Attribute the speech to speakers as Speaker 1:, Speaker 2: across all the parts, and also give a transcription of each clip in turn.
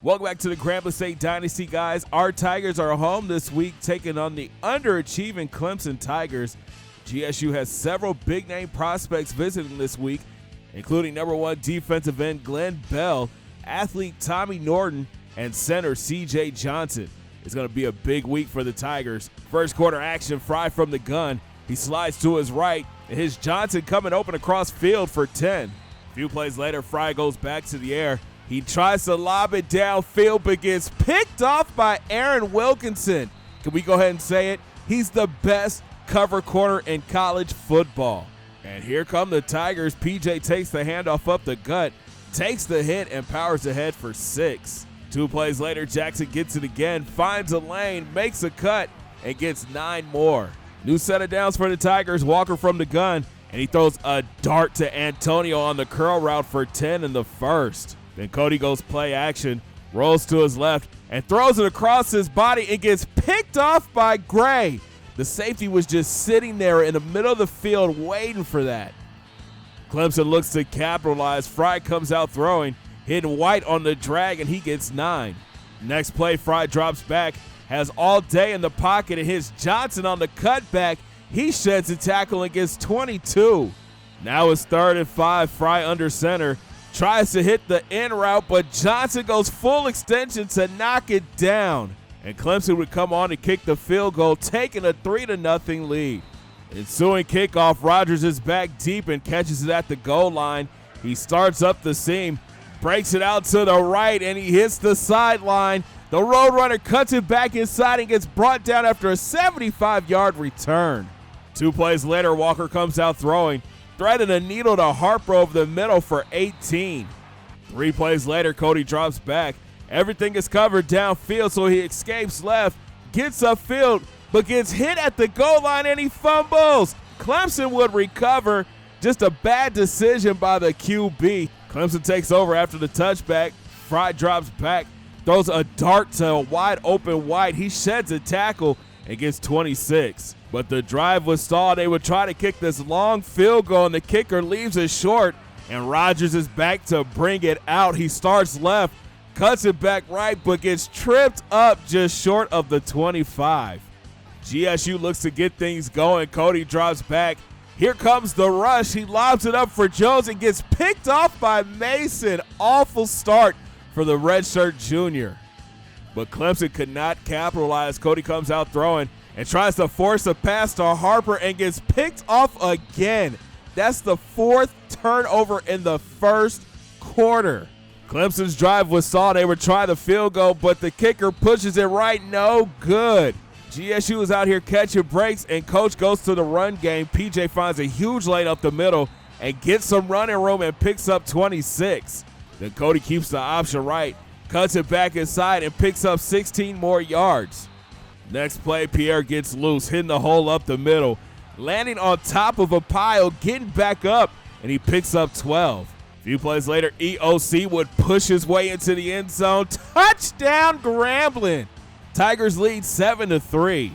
Speaker 1: Welcome back to the Grambling Dynasty, guys. Our Tigers are home this week taking on the underachieving Clemson Tigers. GSU has several big-name prospects visiting this week, including number 1 defensive end Glenn Bell, athlete Tommy Norton, and center C.J. Johnson. It's going to be a big week for the Tigers. First quarter action, Fry from the gun. He slides to his right, and his Johnson coming open across field for 10. A few plays later, Fry goes back to the air. He tries to lob it downfield, but gets picked off by Aaron Wilkinson. Can we go ahead and say it? He's the best cover corner in college football. And here come the Tigers. PJ takes the handoff up the gut, takes the hit, and powers ahead for 6. 2 plays later, Jackson gets it again, finds a lane, makes a cut, and gets 9 more. New set of downs for the Tigers. Walker from the gun, and he throws a dart to Antonio on the curl route for 10 in the first. Then Cody goes play action, rolls to his left, and throws it across his body and gets picked off by Gray. The safety was just sitting there in the middle of the field waiting for that. Clemson looks to capitalize. Fry comes out throwing, hitting White on the drag, and he gets 9. Next play, Fry drops back, has all day in the pocket, and hits Johnson on the cutback. He sheds a tackle and gets 22. Now it's 3rd and 5, Fry under center. Tries to hit the in route, but Johnson goes full extension to knock it down. And Clemson would come on to kick the field goal, taking a 3-0 lead. Ensuing kickoff, Rogers is back deep and catches it at the goal line. He starts up the seam, breaks it out to the right, and he hits the sideline. The Roadrunner cuts it back inside and gets brought down after a 75-yard return. 2 plays later, Walker comes out throwing, threading a needle to Harper over the middle for 18. 3 plays later, Cody drops back. Everything is covered downfield, so he escapes left, gets upfield, but gets hit at the goal line and he fumbles. Clemson would recover. Just a bad decision by the QB. Clemson takes over after the touchback. Fry drops back, throws a dart to a wide open White. He sheds a tackle and gets 26. But the drive was stalled. They would try to kick this long field goal, and the kicker leaves it short, and Rogers is back to bring it out. He starts left, cuts it back right, but gets tripped up just short of the 25. GSU looks to get things going. Cody drops back. Here comes the rush. He lobs it up for Jones and gets picked off by Mason. Awful start for the redshirt junior. But Clemson could not capitalize. Cody comes out throwing and tries to force a pass to Harper and gets picked off again. That's the 4th turnover in the first quarter. Clemson's drive was stalled. They would try the field goal, but the kicker pushes it right. No good. GSU is out here catching breaks, and coach goes to the run game. PJ finds a huge lane up the middle and gets some running room and picks up 26. Then Cody keeps the option right, cuts it back inside, and picks up 16 more yards. Next play, Pierre gets loose, hitting the hole up the middle, landing on top of a pile, getting back up, and he picks up 12. A few plays later, EOC would push his way into the end zone. Touchdown, Grambling. Tigers lead 7-3.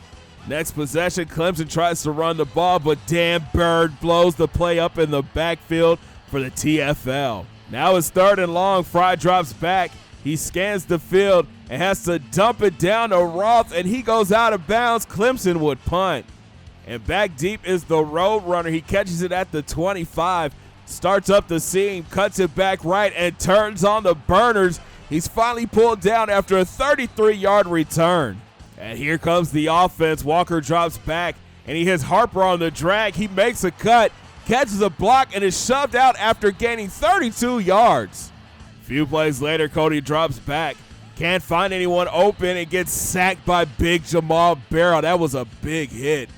Speaker 1: Next possession, Clemson tries to run the ball, but Dan Bird blows the play up in the backfield for the TFL. Now it's 3rd and long. Fry drops back. He scans the field and has to dump it down to Roth, and he goes out of bounds. Clemson would punt. And back deep is the Roadrunner. He catches it at the 25, starts up the seam, cuts it back right, and turns on the burners. He's finally pulled down after a 33-yard return. And here comes the offense. Walker drops back, and he hits Harper on the drag. He makes a cut, catches a block, and is shoved out after gaining 32 yards. A few plays later, Cody drops back, can't find anyone open, and gets sacked by big Jamal Barrow. That was a big hit.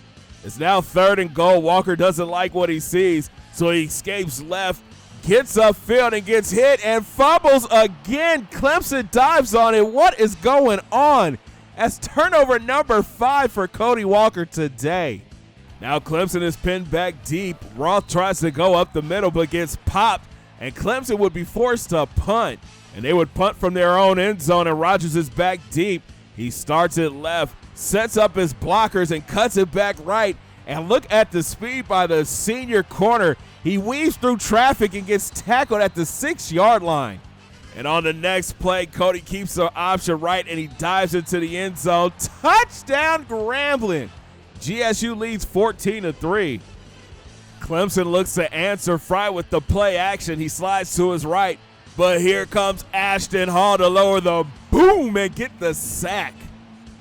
Speaker 1: It's now 3rd and goal. Walker doesn't like what he sees, so he escapes left, gets upfield, and gets hit and fumbles again. Clemson dives on it. What is going on? That's turnover number 5 for Cody Walker today. Now Clemson is pinned back deep. Roth tries to go up the middle but gets popped, and Clemson would be forced to punt. And they would punt from their own end zone, and Rogers is back deep. He starts it left, sets up his blockers, and cuts it back right. And look at the speed by the senior corner. He weaves through traffic and gets tackled at the 6-yard line. And on the next play, Cody keeps the option right, and he dives into the end zone. Touchdown, Grambling. GSU leads 14-3. Clemson looks to answer. Fry with the play action. He slides to his right, but here comes Ashton Hall to lower the boom and get the sack.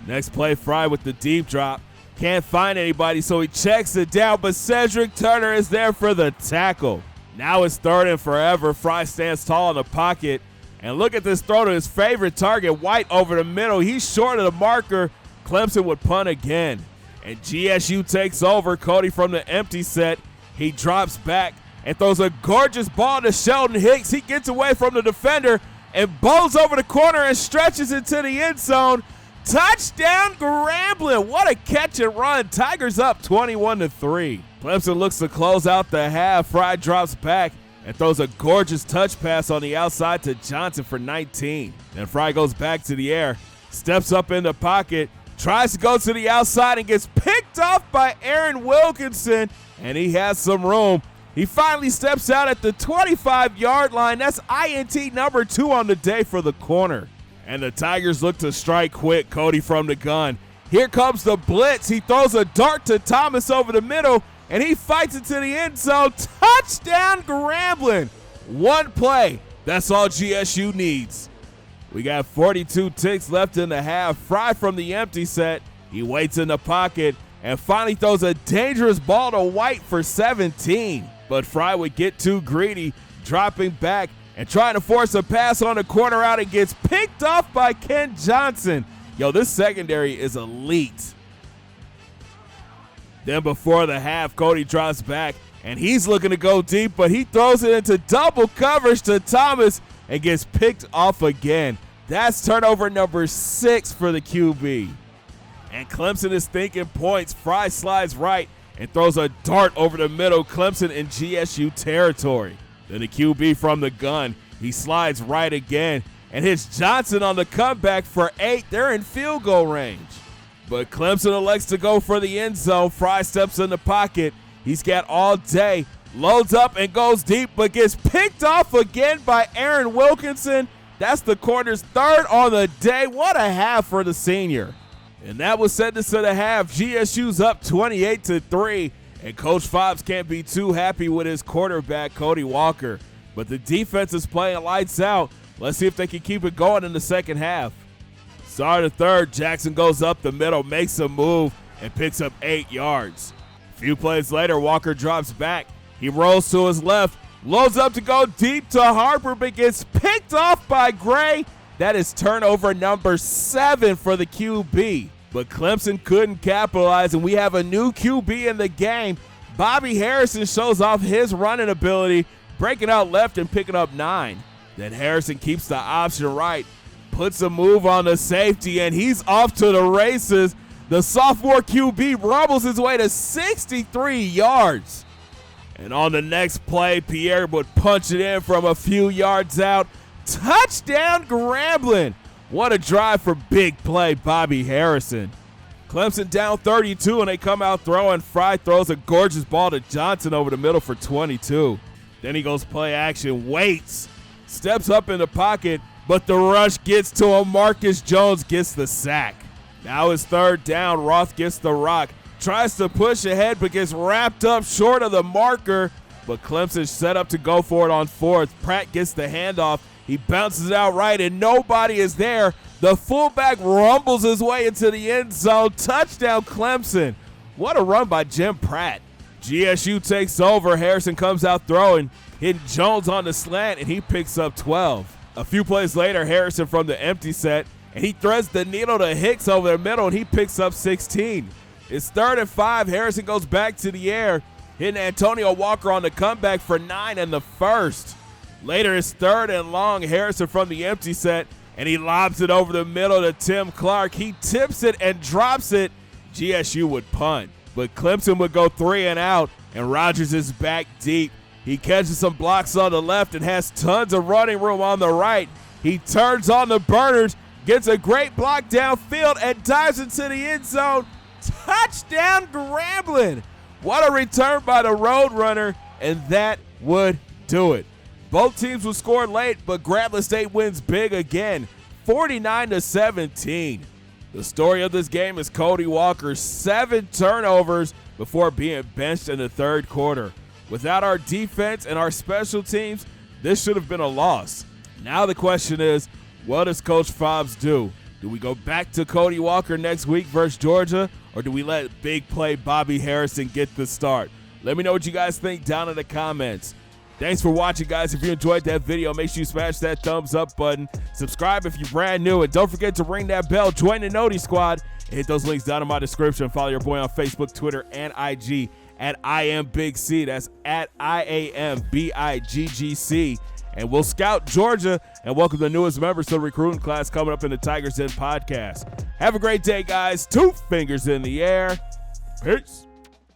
Speaker 1: Next play, Fry with the deep drop. Can't find anybody, so he checks it down, but Cedric Turner is there for the tackle. Now it's 3rd and forever. Fry stands tall in the pocket. And look at this throw to his favorite target, White, over the middle. He's short of the marker. Clemson would punt again. And GSU takes over. Cody from the empty set. He drops back and throws a gorgeous ball to Sheldon Hicks. He gets away from the defender and bowls over the corner and stretches into the end zone. Touchdown, Grambling. What a catch and run. Tigers up 21-3. Clemson looks to close out the half. Fry drops back and throws a gorgeous touch pass on the outside to Johnson for 19. Then Fry goes back to the air, steps up in the pocket, tries to go to the outside and gets picked off by Aaron Wilkinson, and he has some room. He finally steps out at the 25-yard line. That's INT number 2 on the day for the corner. And the Tigers look to strike quick. Cody from the gun. Here comes the blitz. He throws a dart to Thomas over the middle, and he fights it to the end zone. Touchdown, Grambling. One play. That's all GSU needs. We got 42 ticks left in the half. Fry from the empty set. He waits in the pocket and finally throws a dangerous ball to White for 17. But Fry would get too greedy, dropping back and trying to force a pass on the corner out. It gets picked off by Ken Johnson. Yo, this secondary is elite. Then before the half, Cody drops back, and he's looking to go deep, but he throws it into double coverage to Thomas and gets picked off again. That's turnover number 6 for the QB. And Clemson is thinking points. Fry slides right and throws a dart over the middle. Clemson in GSU territory. Then the QB from the gun. He slides right again and hits Johnson on the comeback for 8. They're in field goal range. But Clemson elects to go for the end zone. Fry steps in the pocket. He's got all day. Loads up and goes deep, but gets picked off again by Aaron Wilkinson. That's the corner's 3rd on the day. What a half for the senior. And that was sentence to the half. GSU's up 28-3. And Coach Fobbs can't be too happy with his quarterback, Cody Walker. But the defense is playing lights out. Let's see if they can keep it going in the second half. Start of 3rd, Jackson goes up the middle, makes a move, and picks up 8 yards. A few plays later, Walker drops back. He rolls to his left, loads up to go deep to Harper, but gets picked off by Gray. That is turnover number 7 for the QB. But Clemson couldn't capitalize, and we have a new QB in the game. Bobby Harrison shows off his running ability, breaking out left and picking up 9. Then Harrison keeps the option right, puts a move on the safety, and he's off to the races. The sophomore QB rumbles his way to 63 yards. And on the next play, Pierre would punch it in from a few yards out. Touchdown, Grambling. What a drive for big play, Bobby Harrison. Clemson down 32, and they come out throwing. Fry throws a gorgeous ball to Johnson over the middle for 22. Then he goes play action, waits, steps up in the pocket, but the rush gets to him. Marcus Jones gets the sack. Now it's 3rd down. Roth gets the rock, tries to push ahead, but gets wrapped up short of the marker. But Clemson's set up to go for it on 4th. Pratt gets the handoff. He bounces it out right, and nobody is there. The fullback rumbles his way into the end zone. Touchdown, Clemson. What a run by Jim Pratt. GSU takes over. Harrison comes out throwing, hitting Jones on the slant, and he picks up 12. A few plays later, Harrison from the empty set, and he threads the needle to Hicks over the middle, and he picks up 16. It's 3rd and 5. Harrison goes back to the air, hitting Antonio Walker on the comeback for 9 in the 1st. Later, it's 3rd and long. Harrison from the empty set, and he lobs it over the middle to Tim Clark. He tips it and drops it. GSU would punt, but Clemson would go 3 and out, and Rogers is back deep. He catches some blocks on the left and has tons of running room on the right. He turns on the burners, gets a great block downfield, and dives into the end zone. Touchdown, Grambling. What a return by the Roadrunner, and that would do it. Both teams would score late, but Grambling State wins big again, 49-17. The story of this game is Cody Walker's 7 turnovers before being benched in the third quarter. Without our defense and our special teams, this should have been a loss. Now the question is, what does Coach Fobbs do? Do we go back to Cody Walker next week versus Georgia, or do we let big play Bobby Harrison get the start? Let me know what you guys think down in the comments. Thanks for watching, guys. If you enjoyed that video, make sure you smash that thumbs up button. Subscribe if you're brand new, and don't forget to ring that bell. Join the Noti Squad. And hit those links down in my description. Follow your boy on Facebook, Twitter, and IG at IamBigC. That's at IamBiggC. And we'll scout Georgia and welcome the newest members to the recruiting class coming up in the Tigers Den podcast. Have a great day, guys. 2 fingers in the air. Peace.